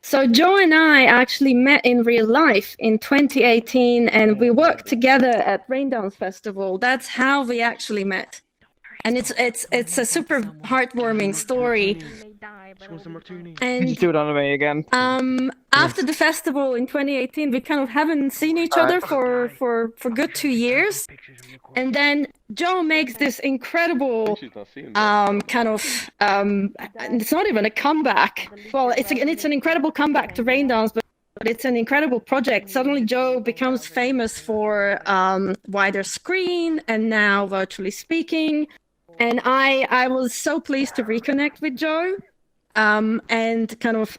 So Joe and I actually met in real life in 2018, and we worked together at Raindance Festival. That's how we actually met. And it's a super heartwarming story. And Do it on me again. after the festival in 2018, we kind of haven't seen each other for good 2 years. And then Joe makes this incredible it's not even a comeback. Well, it's an incredible comeback to Raindance, but it's an incredible project. Suddenly Joe becomes famous for wider screen and now virtually speaking. And I was so pleased to reconnect with Joe and kind of,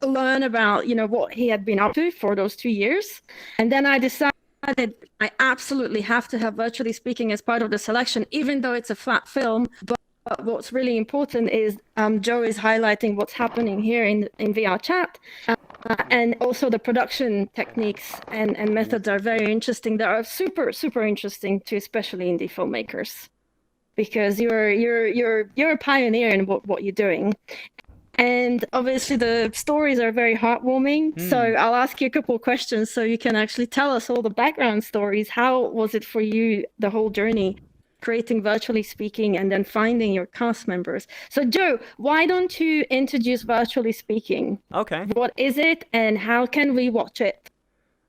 learn about, what he had been up to for those 2 years. And then I decided I absolutely have to have virtually speaking as part of the selection, even though it's a flat film. But what's really important is Joe is highlighting what's happening here in VRChat. And also the production techniques and methods are very interesting. They are super, super interesting to especially indie filmmakers, because you're a pioneer in what you're doing. And obviously the stories are very heartwarming. So I'll ask you a couple of questions so you can actually tell us all the background stories. How was it for you, the whole journey, creating virtually speaking and then finding your cast members? So Joe, why don't you introduce virtually speaking? Okay. What is it and how can we watch it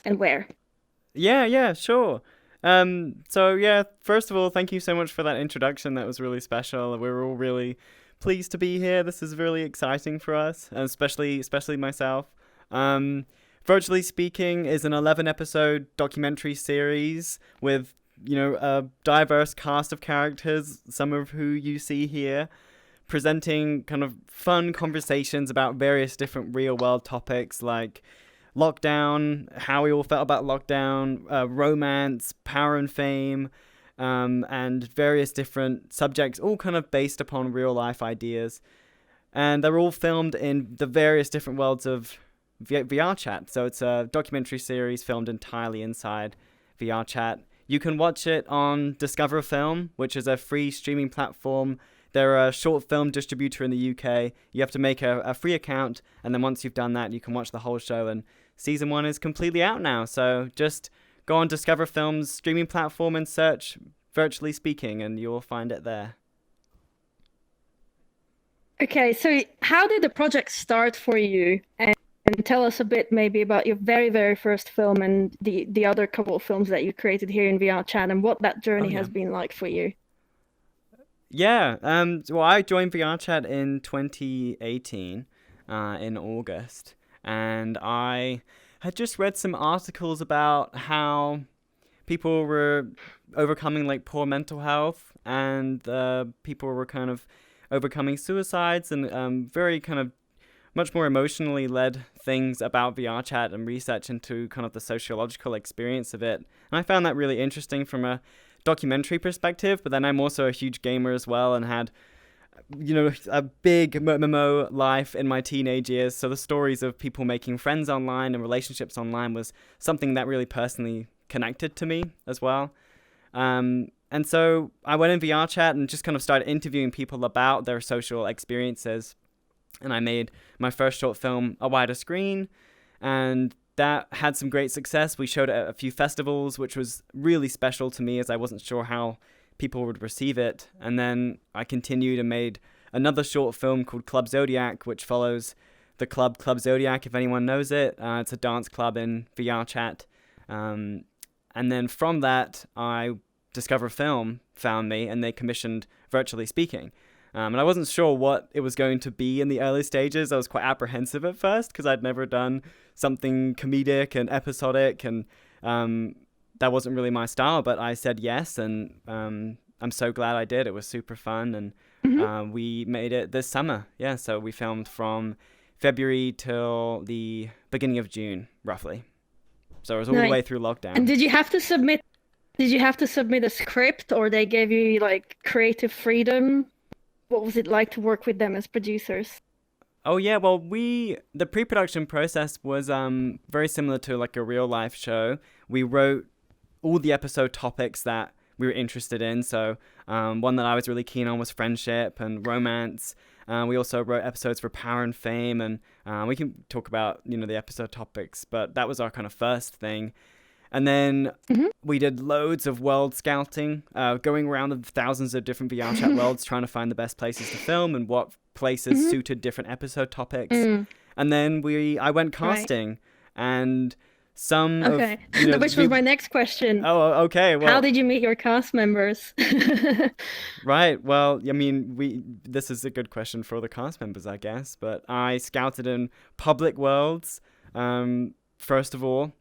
and where? Yeah, sure. So yeah, first of all, thank you so much for that introduction. That was really special. We're all really pleased to be here. This is really exciting for us, especially myself. Virtually Speaking is an 11-episode documentary series with, a diverse cast of characters, some of who you see here, presenting kind of fun conversations about various different real-world topics like lockdown, how we all felt about lockdown, romance, power and fame, and various different subjects, all kind of based upon real-life ideas. And they're all filmed in the various different worlds of VRChat. So it's a documentary series filmed entirely inside VRChat. You can watch it on discover.film, which is a free streaming platform. They're a short film distributor in the UK. You have to make a free account, and then once you've done that, you can watch the whole show. And season 1 is completely out now, so just go on Discover Film's streaming platform and search Virtually Speaking, and you'll find it there. Okay, so how did the project start for you? And tell us a bit maybe about your very, very first film and the other couple of films that you created here in VRChat and what that journey has been like for you. Yeah, well, I joined VRChat in 2018, in August, and I had just read some articles about how people were overcoming like poor mental health, and people were kind of overcoming suicides and very kind of much more emotionally led things about VRChat and research into kind of the sociological experience of it. And I found that really interesting from a documentary perspective, but then I'm also a huge gamer as well and had, a big MMO life in my teenage years. So the stories of people making friends online and relationships online was something that really personally connected to me as well. And so I went in VRChat and just kind of started interviewing people about their social experiences. And I made my first short film a wider screen, and that had some great success. We showed it at a few festivals, which was really special to me as I wasn't sure how people would receive it. And then I continued and made another short film called Club Zodiac, which follows the Club Zodiac, if anyone knows it. It's a dance club in VRChat. And then from that, Discover Film found me, and they commissioned Virtually Speaking. And I wasn't sure what it was going to be in the early stages. I was quite apprehensive at first because I'd never done something comedic and episodic, and that wasn't really my style. But I said yes, and I'm so glad I did. It was super fun, and we made it this summer. Yeah, so we filmed from February till the beginning of June, roughly. So it was all the way through lockdown. And did you have to submit a script, or they gave you like creative freedom? What was it like to work with them as producers? Oh yeah, well the pre-production process was very similar to like a real life show. We wrote all the episode topics that we were interested in. So one that I was really keen on was friendship and romance. We also wrote episodes for Power and Fame, and we can talk about, the episode topics, but that was our kind of first thing. And then we did loads of world scouting, going around the thousands of different VRChat worlds, trying to find the best places to film and what places suited different episode topics. And then I went casting, and some Okay, which was my next question. Oh, okay. Well, how did you meet your cast members? Right. Well, I mean, this is a good question for all the cast members, I guess. But I scouted in public worlds, first of all.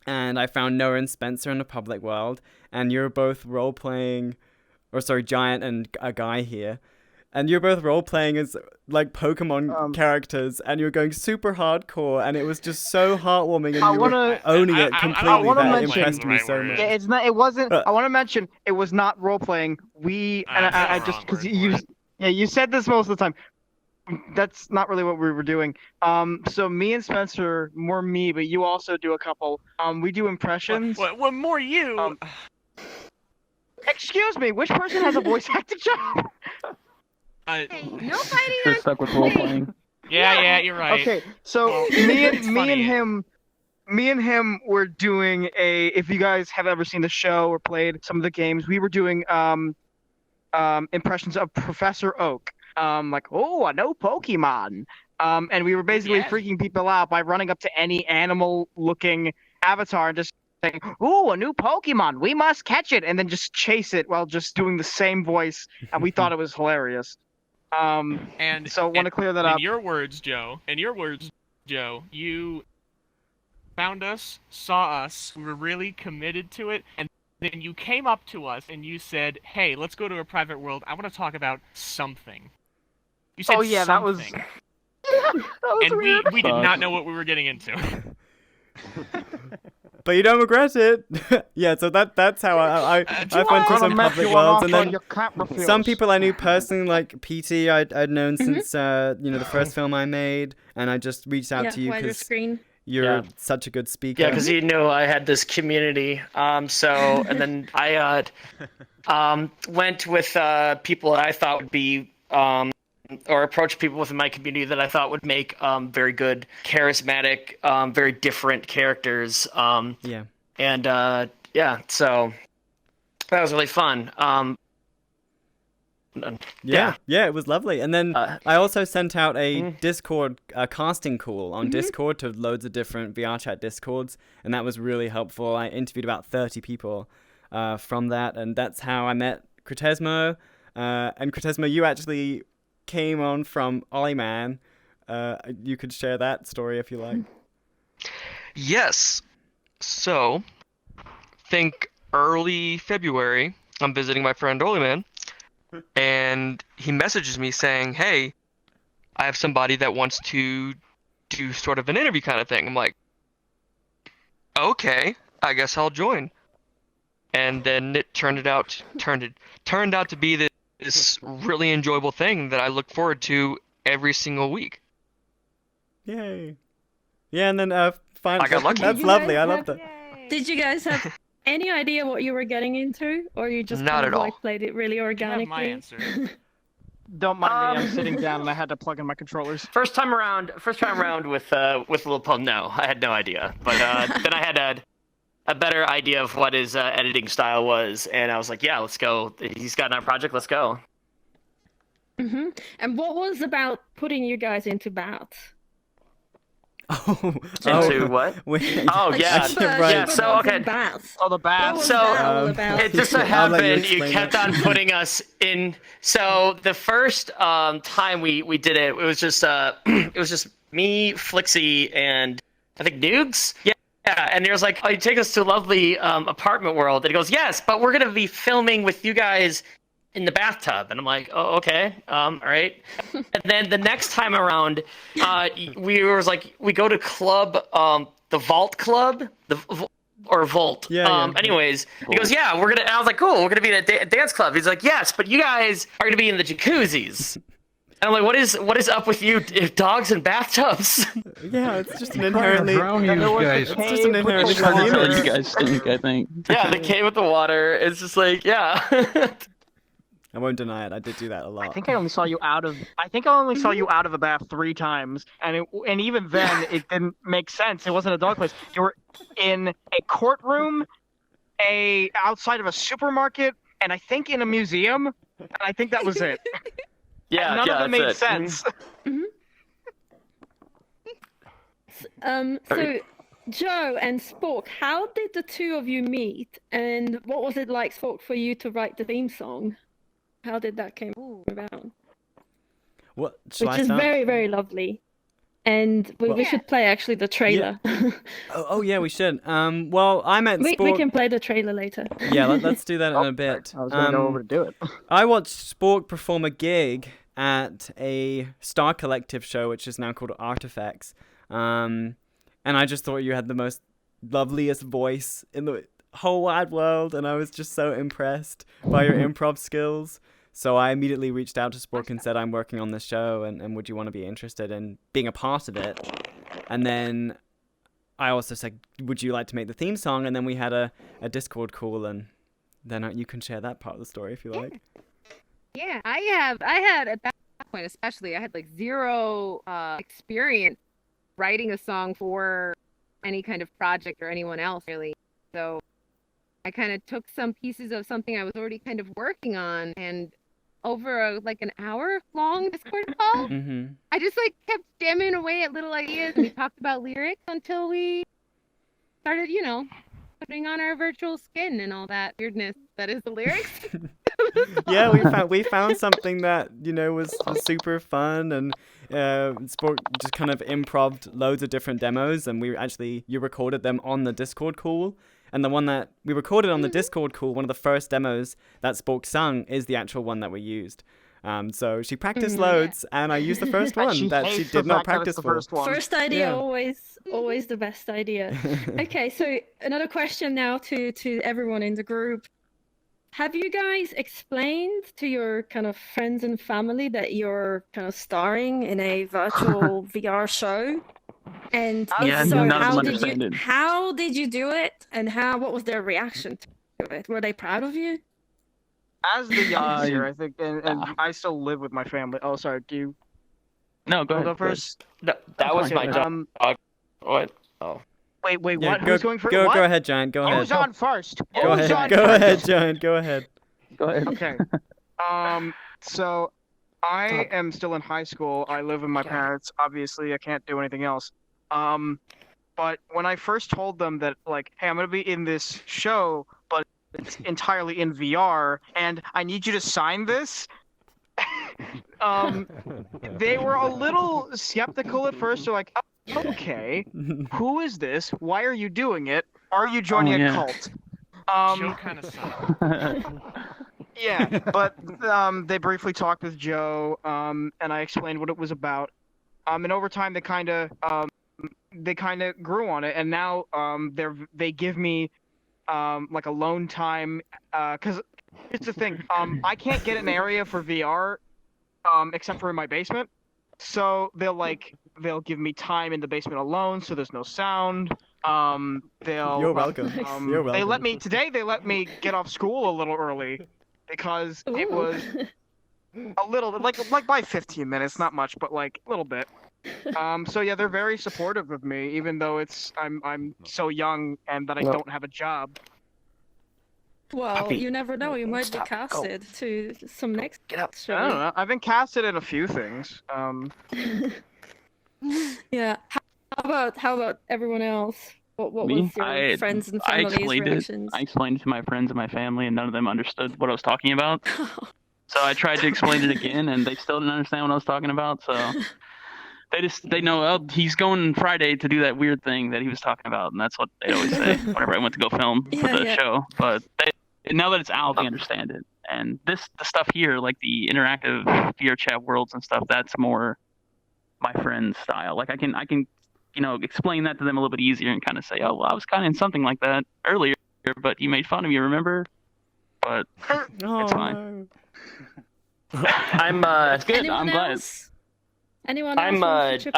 And I found Noah and Spencer in the public world, and you're both Giant and a guy here, and you're both role-playing as, like, Pokemon characters, and you're going super hardcore, and it was just so heartwarming, and you were owning it completely. That impressed me so much. It's not. It wasn't. I want to mention it was not role-playing. I just because you said this most of the time. That's not really what we were doing. So me and Spencer, more me, but you also do a couple. We do impressions. Well, more you. Excuse me, which person has a voice acting job? Hey, no fighting. You're stuck with role playing. Yeah, you're right. Okay, so me and him were doing a. If you guys have ever seen the show or played some of the games, we were doing impressions of Professor Oak. Like, oh, I know Pokemon. And we were basically freaking people out by running up to any animal-looking avatar and just saying, ooh, a new Pokemon, we must catch it, and then just chase it while just doing the same voice, and we thought it was hilarious. And so I want to clear that up. In your words, Joe, you found us, saw us, we were really committed to it, and then you came up to us and you said, hey, let's go to a private world, I want to talk about something. You said something. That was and weird. we did not know what we were getting into. But you don't regret it. Yeah, so that's how I went to some public worlds, and then some people I knew personally, like PT, I'd known since the first film I made, and I just reached out to you because you're such a good speaker. Yeah, because you knew I had this community. And then I went with people that I thought would be or approached people within my community that I thought would make very good, charismatic, very different characters. So that was really fun. Yeah, it was lovely. And then I also sent out a Discord casting call on Discord to loads of different VRChat Discords, and that was really helpful. I interviewed about 30 people from that, and that's how I met Cretesmo. And Cretesmo, you actually came on from Ollyman. You could share that story if you like. Yes. So, think early February, I'm visiting my friend Ollyman, and he messages me saying, hey, I have somebody that wants to do sort of an interview kind of thing. I'm like, okay, I guess I'll join. And then it turned out to be this really enjoyable thing that I look forward to every single week. Yay. Yeah, and then finally, I got lucky. That's lovely. I love that. Did you guys have any idea what you were getting into, or you just Not at all. like played it really organically? My answer. Don't mind me, I'm sitting down and I had to plug in my controllers. First time around with Little Pub, no, I had no idea. But then I had a better idea of what his editing style was, and I was like, yeah, let's go. He's got another project, let's go. And what was about putting you guys into bats? Into what? Yeah. So okay. Bats. Oh, the bats. So it just so happened you kept on putting us in. So the first time we did it, it was just me, Flixie, and I think Noogs. Yeah, and there's like, oh, you take us to a lovely apartment world. And he goes, yes, but we're gonna be filming with you guys in the bathtub. And I'm like, oh, okay, all right. And then the next time around, we go to club, the Vault Club, or Volt. Anyways, he goes, yeah, we're gonna. And I was like, cool, we're gonna be at a dance club. He's like, yes, but you guys are gonna be in the jacuzzis. And I'm like, what is up with you, dogs and bathtubs? Yeah, it's just an inherently. It's just an inherently fun you guys think, I think. Yeah, the cave with the water. It's just like, yeah. I won't deny it. I did do that a lot. I think I only saw you out of a bath 3 times, and even then it didn't make sense. It wasn't a dog place. You were in a courtroom, outside of a supermarket, and I think in a museum. And I think that was it. Yeah, None of it made that's it. sense. So Joe and Spork, how did the two of you meet, and what was it like, Spork, for you to write the theme song? How did that came about? What? Shall Which I is start? very, very lovely. And we should play actually the trailer. Oh yeah, we should. Well, I met we Spork. can play the trailer later. Yeah, let's do that in a bit. I was gonna go over to do it. I watched Spork perform a gig at a Star Collective show, which is now called Artifacts. And I just thought you had the most loveliest voice in the whole wide world, and I was just so impressed by your improv skills. So I immediately reached out to Spork and said, I'm working on this show, and would you want to be interested in being a part of it? And then I also said, would you like to make the theme song? And then we had a Discord call, and then you can share that part of the story if you like. Yeah, I had at that point especially, I had like zero experience writing a song for any kind of project or anyone else really. So I kind of took some pieces of something I was already kind of working on, and over an hour-long Discord call, I just kept jamming away at little ideas, and we talked about lyrics until we started, putting on our virtual skin and all that weirdness that is the lyrics. Yeah, we found something that was super fun, and Spork just kind of improv'd loads of different demos, and you recorded them on the Discord call. And the one that we recorded on the Discord call, one of the first demos that Spork sung, is the actual one that we used. So she practiced loads, and I used the first one that she did not practice for. First idea, always the best idea. Okay, so another question now to everyone in the group. Have you guys explained to your kind of friends and family that you're kind of starring in a virtual VR show? And Yeah, so none of them understand it. how did you do it, and what was their reaction to it? Were they proud of you? As the youngest here, I think, and I still live with my family. Oh, sorry. Do you? No, go I'll ahead. go first. That was my dog. What? Oh. Wait, Yeah, what? Who's going first? Go What? ahead, Giant. Go ahead. Who's on first? Go Who's on ahead. Go first? ahead, Giant. Go ahead. Go ahead. Okay. So I am still in high school. I live with my parents. Obviously, I can't do anything else. But when I first told them that, hey, I'm gonna be in this show, but it's entirely in VR, and I need you to sign this. They were a little skeptical at first. They're like, okay, who is this? Why are you doing it? Are you joining a cult? Joe kind of sucked. Yeah, but they briefly talked with Joe, and I explained what it was about. And over time, they kind of grew on it, and now they give me a loan time, because here's the thing, I can't get an area for VR except for in my basement, so they'll give me time in the basement alone, so there's no sound. You're welcome. You're welcome. They let me get off school a little early because it was a little by 15 minutes, not much, but a little bit. So yeah, they're very supportive of me, even though I'm so young and that I don't have a job. Well, Puppy. you never know. You might Stop. be casted to some next show. I don't know. I've been casted in a few things. Yeah. How about everyone else? What Me? was your friends and I family's explained reactions? I explained it to my friends and my family, and none of them understood what I was talking about. So I tried to explain it again, and they still didn't understand what I was talking about. So they know, oh, he's going Friday to do that weird thing that he was talking about, and that's what they always say whenever I went to go film for the show. But now that it's out, they understand it. And the stuff here, like the interactive VRChat worlds and stuff, that's more my friend's style. I can explain that to them a little bit easier and kind of say, oh, well, I was kind of in something like that earlier, but you made fun of me, remember? But it's fine. It's good. Anyone I'm glad. else? Anyone else wants to chip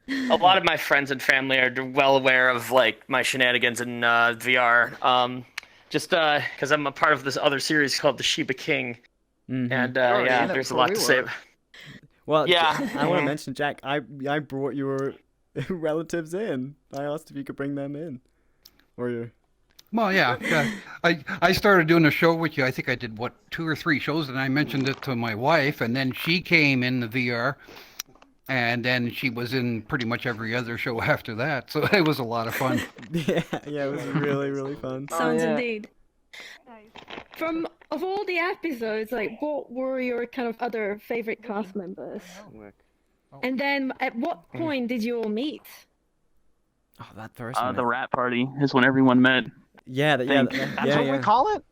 in? A lot of my friends and family are well aware of my shenanigans in VR. Just because I'm a part of this other series called The Sheba King, And already yeah, in it there's a before lot we to say. were. Well, Yeah. I want to mention, Jack, I brought your relatives in. I asked if you could bring them in. Or your... Well, yeah. I started doing a show with you. I think I did, 2 or 3 shows, and I mentioned it to my wife, and then she came in the VR, and then she was in pretty much every other show after that. So it was a lot of fun. yeah, it was really, really fun. Sounds indeed. From of all the episodes, like what were your kind of other favorite cast members? And then at what point did you all meet? Oh, that first one. The rat party is when everyone met. Yeah, That's what we call it?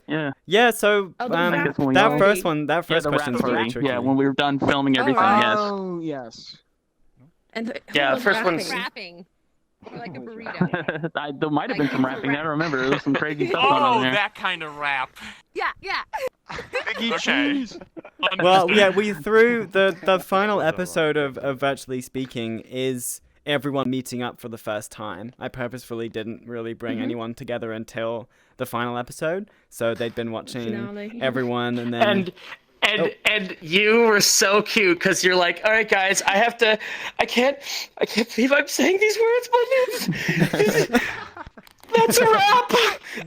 Yeah. Yeah, so Oh, that party. first one, that first the rat question's really party. tricky. Yeah, when we were done filming everything, yes. Oh, yes. And who Yeah, was first one's- Rapping. Like a burrito. There might have been some rapping. I don't remember. There was some crazy stuff going Oh, on there. that kind of rap. Yeah. Okay. Well, yeah, we threw the final episode of Virtually Speaking is everyone meeting up for the first time. I purposefully didn't really bring anyone together until the final episode, so they'd been watching Finale. everyone, and then And you were so cute because you're like, all right, guys, I can't believe I'm saying these words, but that's a wrap.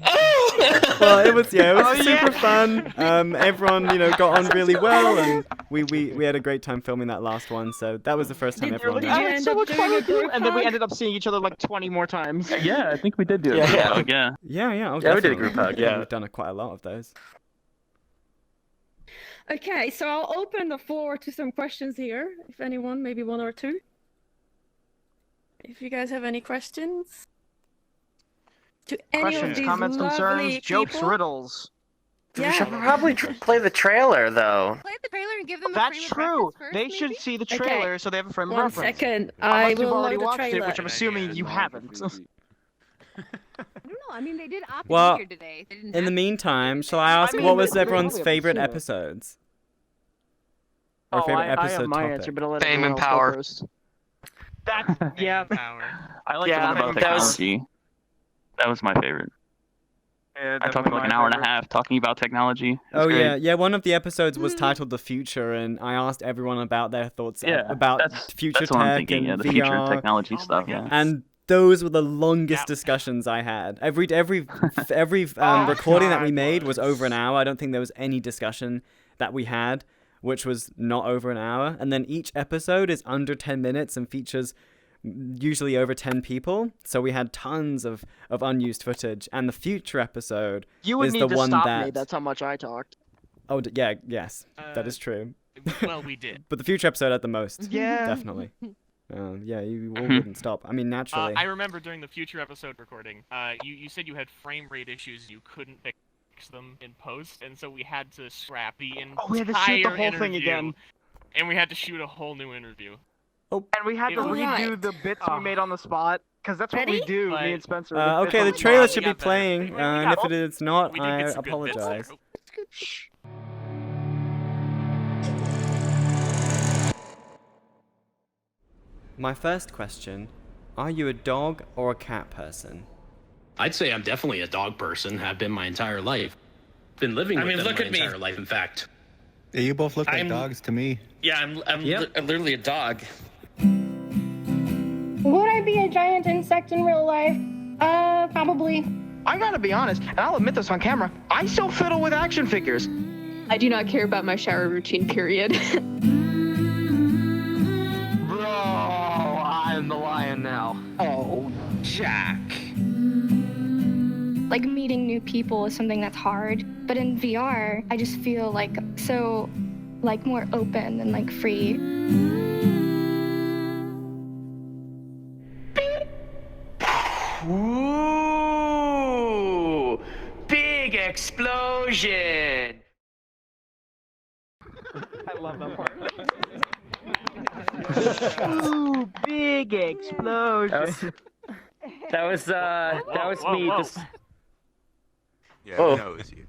Oh. well, it was super fun. Everyone got on really well, and we had a great time filming that last one. So that was the first time everyone Did met. you I had end so up much doing fun a with you, group and then we hug? ended up seeing each other like 20 more times. Yeah, I think we did do it. Yeah. Yeah. Yeah, we did a definitely. group hug, Yeah, yeah. we've done quite a lot of those. Okay, so I'll open the floor to some questions here. If anyone, maybe 1 or 2. If you guys have any questions. To any of Questions, these comments, lovely concerns, jokes, people? riddles. We Yeah. should probably play the trailer though. Play the trailer and give them a That's frame of true. reference first, They maybe? should see the Okay. trailer so they have a frame of 1 reference. second. I Unless you've will already load the watched trailer. it, which I'm assuming you haven't. I don't know. I mean, they did opt to Well, be here today. They didn't In the have meantime, shall I ask mean, what was they everyone's probably favorite haven't seen it. episodes? Or favorite I episode have my topic? answer, but I'll let Fame everyone and else go power. first. That's yeah. Power. I like Yeah, the one about that was- technology. That was my favorite. Yeah, I talked for like an hour and a half talking about technology. It was Oh great. yeah. One of the episodes was titled "The Future," and I asked everyone about their thoughts Yeah, about that's future that's what I'm tech thinking. and Yeah, the VR. future technology stuff. Yeah. And those were the longest Yep. discussions I had. Every recording that we made was over an hour. I don't think there was any discussion that we had which was not over an hour. And then each episode is under 10 minutes and features usually over 10 people. So we had tons of unused footage. And the future episode You would is need the to one stop that... me. That's how much I talked. Oh, yes, that is true. Well, we did. But the future episode had the most. Yeah. Definitely. Yeah, you all wouldn't stop. I mean, naturally. I remember during the future episode recording, you said you had frame rate issues. You couldn't fix them in post, and so we had to scrap the entire Oh, we had to shoot the whole interview, thing again. and we had to shoot a whole new interview. And we had to Alright. redo the bits we made on the spot, because that's what we Ready? do, me Like- and Spencer. Okay, the Yeah, trailer we should got be better. playing, We and got- if it is not, We did I get some good bits. apologize. Shh. My first question, are you a dog or a cat person? I'd say I'm definitely a dog person. Have been my entire life. Been living with them look my at me. entire life, in fact. Yeah, you both look like I'm- dogs to me. Yeah, I'm Yep. literally a dog. Would I be a giant insect in real life? Probably. I gotta be honest, and I'll admit this on camera, I still fiddle with action figures. I do not care about my shower routine, period. Bro, I'm the lion now. Oh, Jack. Like meeting new people is something that's hard, but in VR, I just feel like so like more open and like free. Ooh, big explosion. I love that part. Ooh, big explosion. That was me. whoa. Just Yeah, Oh. we know it was you.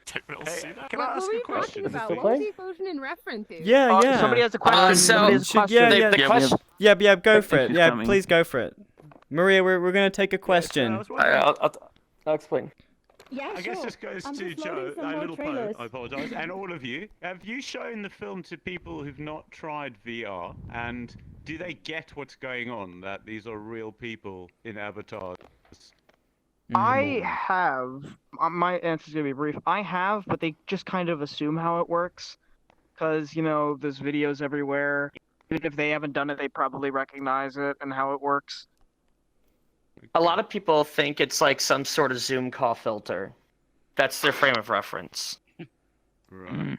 Didn't really see that. What were we talking about? What was the explosion in reference to? Yeah, yeah. Somebody has a question. so- Somebody has a Should- question. yeah, the, yeah. the Yeah, we question. Yeah, go I for think it. she's Yeah, coming. please go for it. Maria, we're gonna take a question. I'll explain. Yeah, I guess this goes to Joe, Little Poe, I apologise, and all of you. Have you shown the film to people who've not tried VR, and do they get what's going on, that these are real people in avatars? I have. My answer's gonna be brief. I have, but they just kind of assume how it works, because there's videos everywhere. Even if they haven't done it, they probably recognize it and how it works. A lot of people think it's like some sort of Zoom call filter. That's their frame of reference. Right.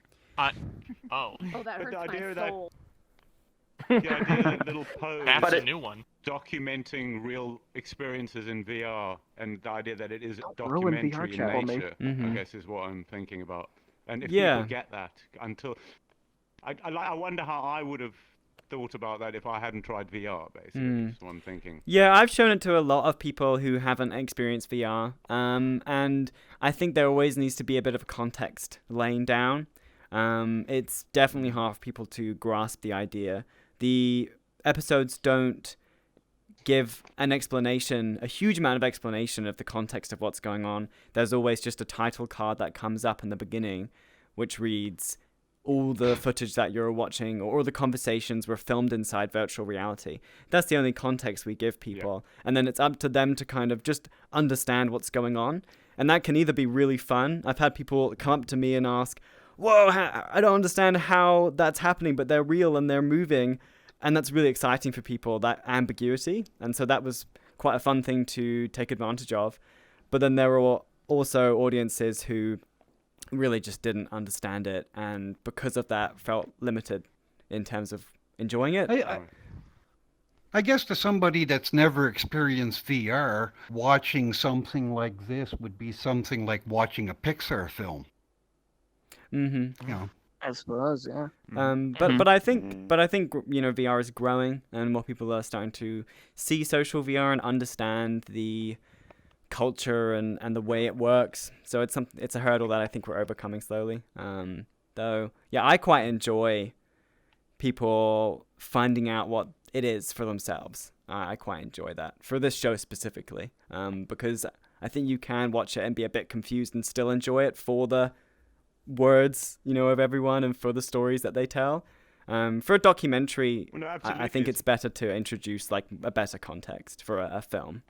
Oh, that hurts idea my soul. The idea that Little Poe that's is a new one. documenting real experiences in VR, and the idea that it is ruin documentary VRChat on in me. nature, I guess is what I'm thinking about. And if Yeah. people get that, until I wonder how I would have thought about that if I hadn't tried VR, basically. That's what I'm thinking. Yeah, I've shown it to a lot of people who haven't experienced VR, and I think there always needs to be a bit of context laying down. It's definitely hard for people to grasp the idea. The episodes don't give an explanation, a huge amount of explanation of the context of what's going on. There's always just a title card that comes up in the beginning, which reads, all the footage that you're watching or all the conversations were filmed inside virtual reality. That's the only context we give people. Yeah. And then it's up to them to kind of just understand what's going on. And that can either be really fun. I've had people come up to me and ask, whoa, I don't understand how that's happening, but they're real and they're moving. And that's really exciting for people, that ambiguity. And so that was quite a fun thing to take advantage of. But then there are also audiences who really just didn't understand it, and because of that felt limited in terms of enjoying it. I guess to somebody that's never experienced VR, watching something like this would be something like watching a Pixar film. I suppose, yeah. But I think VR is growing, and more people are starting to see social VR and understand the culture and the way it works. So it's a hurdle that I think we're overcoming slowly. Though, yeah, I quite enjoy people finding out what it is for themselves. I quite enjoy that for this show specifically, because I think you can watch it and be a bit confused and still enjoy it for the words, of everyone and for the stories that they tell. For a documentary, I think it's better to introduce like a better context for a film.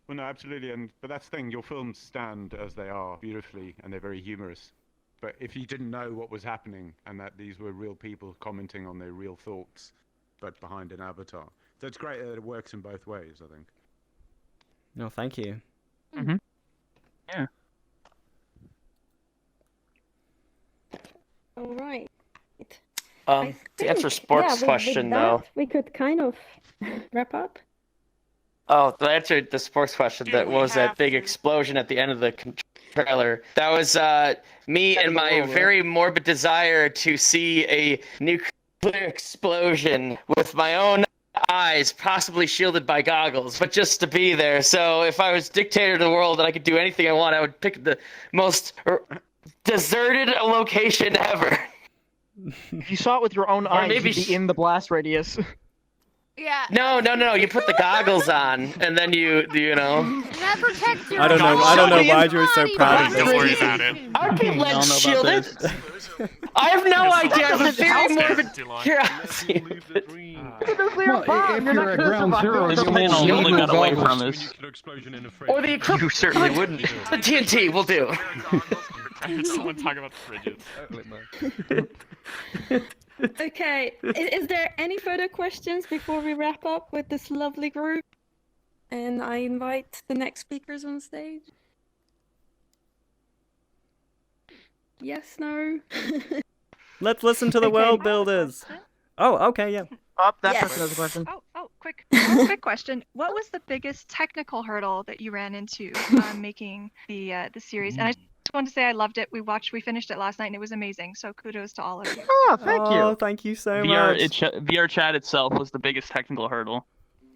Well, no, absolutely, but that's the thing. Your films stand as they are beautifully, and they're very humorous. But if you didn't know what was happening, and that these were real people commenting on their real thoughts, but behind an avatar, so it's great that it works in both ways, I think. No, thank you. Yeah. All right. To answer Spork's question, though, we could kind of wrap up. Oh, to answer the Spork's question, that was that big explosion at the end of the trailer. That was me and my very morbid desire to see a nuclear explosion with my own eyes, possibly shielded by goggles, but just to be there. So if I was dictator of the world and I could do anything I want, I would pick the most deserted location ever. If you saw it with your own eyes, you'd be in the blast radius. Yeah. No. You put the goggles on, and then you That protects your I don't know why you're so proud of this. Don't worry about it. Aren't your legs shielded? I have no idea. I was very morbid curiosity. Well, if you're at ground zero, This you man won't only need got away goggles. from us. Or the equipment. You certainly wouldn't. The TNT will do. I heard someone talk about the fridges. Okay, is there any further questions before we wrap up with this lovely group? And I invite the next speakers on stage. Yes, no? Let's listen to the world builders. Oh, okay, yeah. Oh, that Yes. person has a question. Quick question. What was the biggest technical hurdle that you ran into making the series? And I just wanted to say I loved it. We finished it last night and it was amazing. So kudos to all of you. Oh, thank you. Oh, thank you so much. VRChat itself was the biggest technical hurdle.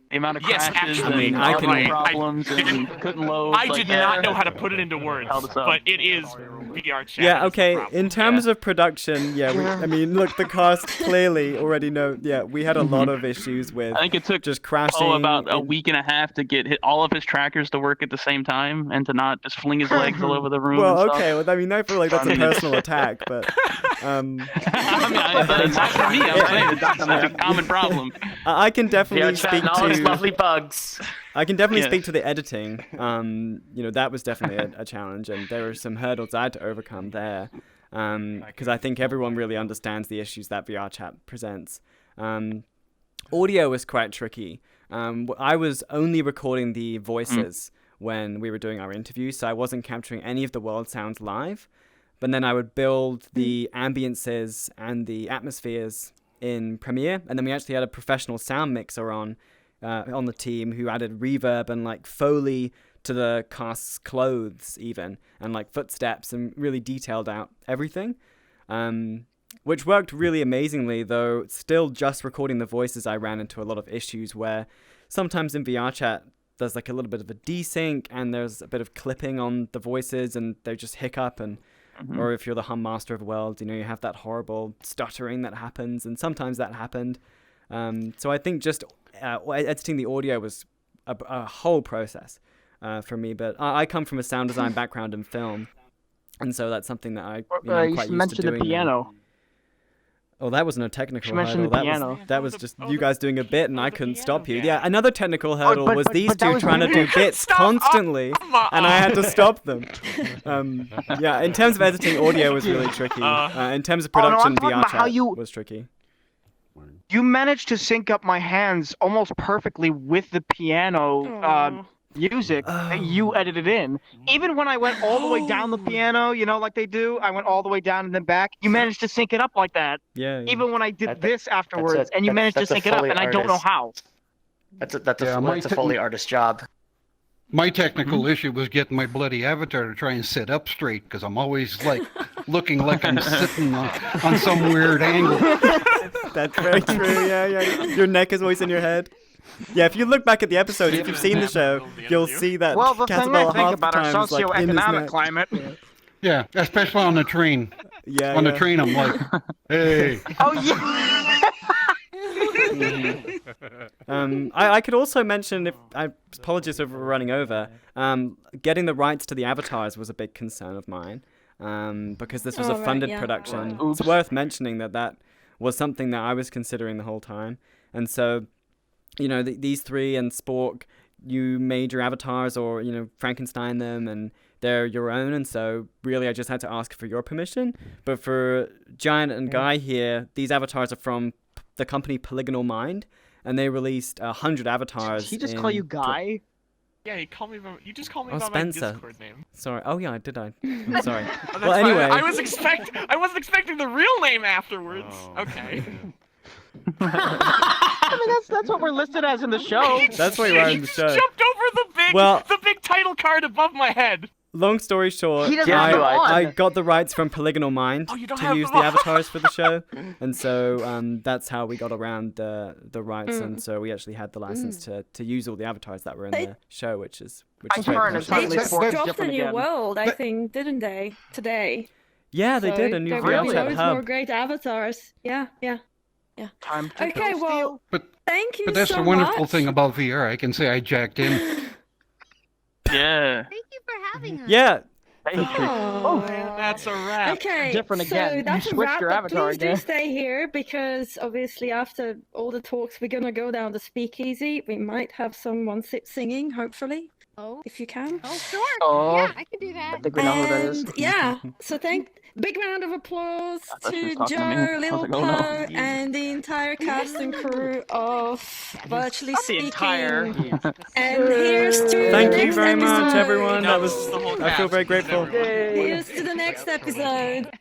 The amount of Yes, crashes actually, and I can- problems and couldn't load. I did not know how to put it into words, but it is VRChat. Yeah, is the okay. problem. In terms of production, I mean, look, the cast clearly already know. Yeah, we had a lot of issues with I think it took just crashing. about a week and a half to get all of his trackers to work at the same time and to not just fling his legs all over the room. Well, and okay. stuff. Well, I mean, I feel like that's a personal attack, but I mean, it's not for me. I'm saying it's a common problem. I can definitely VRChat speak and all its to. lovely bugs. I can definitely Yes. speak to the editing. That was definitely a challenge, and there were some hurdles I had to overcome there. Because I think everyone really understands the issues that VRChat presents. Audio was quite tricky. I was only recording the voices when we were doing our interviews, so I wasn't capturing any of the world sounds live. But then I would build the ambiences and the atmospheres in Premiere, and then we actually had a professional sound mixer on the team who added reverb and like Foley to the cast's clothes even, and like footsteps, and really detailed out everything, which worked really amazingly. Though still just recording the voices, I ran into a lot of issues where sometimes in VRChat there's like a little bit of a desync and there's a bit of clipping on the voices and they just hiccup, and or if you're the hum master of worlds, you have that horrible stuttering that happens, and sometimes that happened. So I think just editing the audio was a whole process for me, but I come from a sound design background in film, and so that's something that I'm quite used to mentioned doing. the piano. Oh, that wasn't a technical You mentioned hurdle. the piano. That was just you guys doing a bit, and I couldn't stop you. Yeah, another technical hurdle was these but that two was trying to do bits constantly, and I had to stop them. Yeah, in terms of editing, audio was really tricky. In terms of production, VRChat was tricky. You managed to sync up my hands almost perfectly with the piano music that you edited in. Even when I went all the way down the piano, like they do, I went all the way down and then back. You managed to sync it up like that. Yeah. Even when I did this afterwards, and you managed to sync it up, and I don't know how. That's a Foley artist job. My technical issue was getting my bloody avatar to try and sit up straight, because I'm always like looking like I'm sitting on some weird angle. That's very true. Yeah. Your neck is always in your head. Yeah, if you look back at the episodes, if you've seen the show, you'll see that Well, the thing I Casabella think half about the our time is like in his socioeconomic neck. climate. Yeah, especially on the train. Yeah. On the train, I'm like, hey. Oh yeah. I could also mention, apologies if we're running over, getting the rights to the avatars was a big concern of mine, because this was a funded production. It's worth mentioning that was something that I was considering the whole time. And so, these three and Spork, you made your avatars or, Frankenstein them, and they're your own. And so really I just had to ask for your permission. But for Giant and Guy here, these avatars are from the company Polygonal Mind, and they released 100 avatars. Did he just call you Guy? Yeah, you just called me by Spencer. my Discord name. Sorry. Oh yeah, did I? I'm sorry. Oh, Well, anyway. I wasn't expecting the real name afterwards. Okay. I mean, that's what we're listed as in the show. That's what you are in the show. Jumped over the big title card above my head. Long story short, He doesn't have I one. got the rights from Polygonal Mind Oh, you don't to have use them the avatars for the show, and so that's how we got around the rights, and so we actually had the license to use all the avatars that were in the show, which is very turned precious. and They just Spork's dropped a different new again. world, I think, didn't they? Today. Yeah, they did a new There will be VRChat loads more hub. great avatars. Yeah. Time to Okay, well, But thank you But that's so the wonderful much. thing about VR. I can say I jacked in. Yeah. Thank you for having us. Yeah. Oh, That's a wrap. okay, Different again. so You that's a switched wrap, your but avatar please do again. stay here, because obviously after all the talks we're gonna go down the speakeasy. We might have someone singing, hopefully, if you can. Oh, sure. Oh. Yeah, I can do that. I think we know who that is. And yeah, so big round of applause thought she was to talking to me. Joe, I was Little like, oh, no. Poe, and the entire cast and crew of Virtually Speaking. And here's to the Thank you next very much, episode. everyone. That was. The whole I feel cast. very grateful. Here's to the next episode.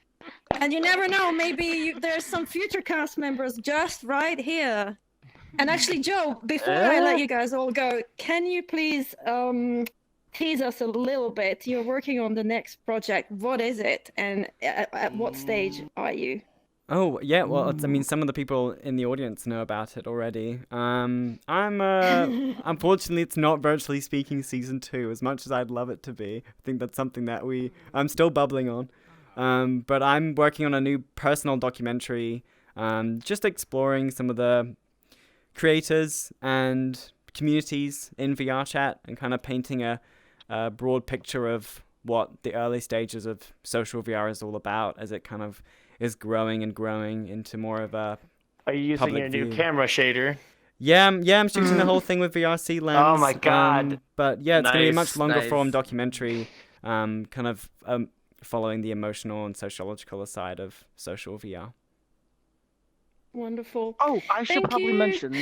And you never know, maybe there's some future cast members just right here. And actually, Joe, before I let you guys all go, can you please tease us a little bit? You're working on the next project. What is it? And at what stage are you? Oh yeah, well, I mean, some of the people in the audience know about it already. Unfortunately, it's not Virtually Speaking Season 2, as much as I'd love it to be. I think that's something that I'm still bubbling on. But I'm working on a new personal documentary, just exploring some of the creators and communities in VRChat and kind of painting a broad picture of what the early stages of social VR is all about as it kind of is growing and growing into more of a Are you using public your new view. camera shader? Yeah, I'm shooting the whole thing with VRC lens. Oh my god. But yeah, it's going to be a much Nice, longer nice. form documentary, kind of following the emotional and sociological side of social VR. Wonderful. Oh, I should Thank probably you. mention.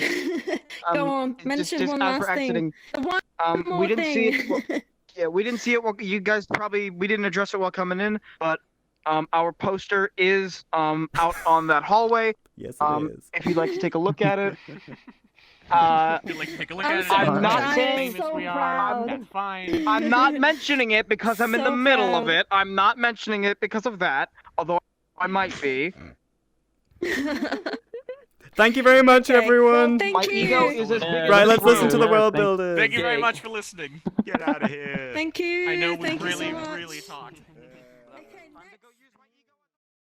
Go on, mention one last thing. One more we didn't see it. thing. Yeah, we didn't see it. You guys we didn't address it while coming in, but our poster is out on that hallway. Yes, it is. If you'd like to take a look at it. Take a look at it. I'm not saying saying. we are. That's fine. I'm not mentioning it because I'm in the So middle of proud. it. I'm not mentioning it because of that, although I might be. Thank you very much, everyone. Thank My you. ego is as big as Right, this let's listen to room. the world builders. Thank you very much for listening. Get out of here. Thank you. I know we Thank you so really, much. really talked.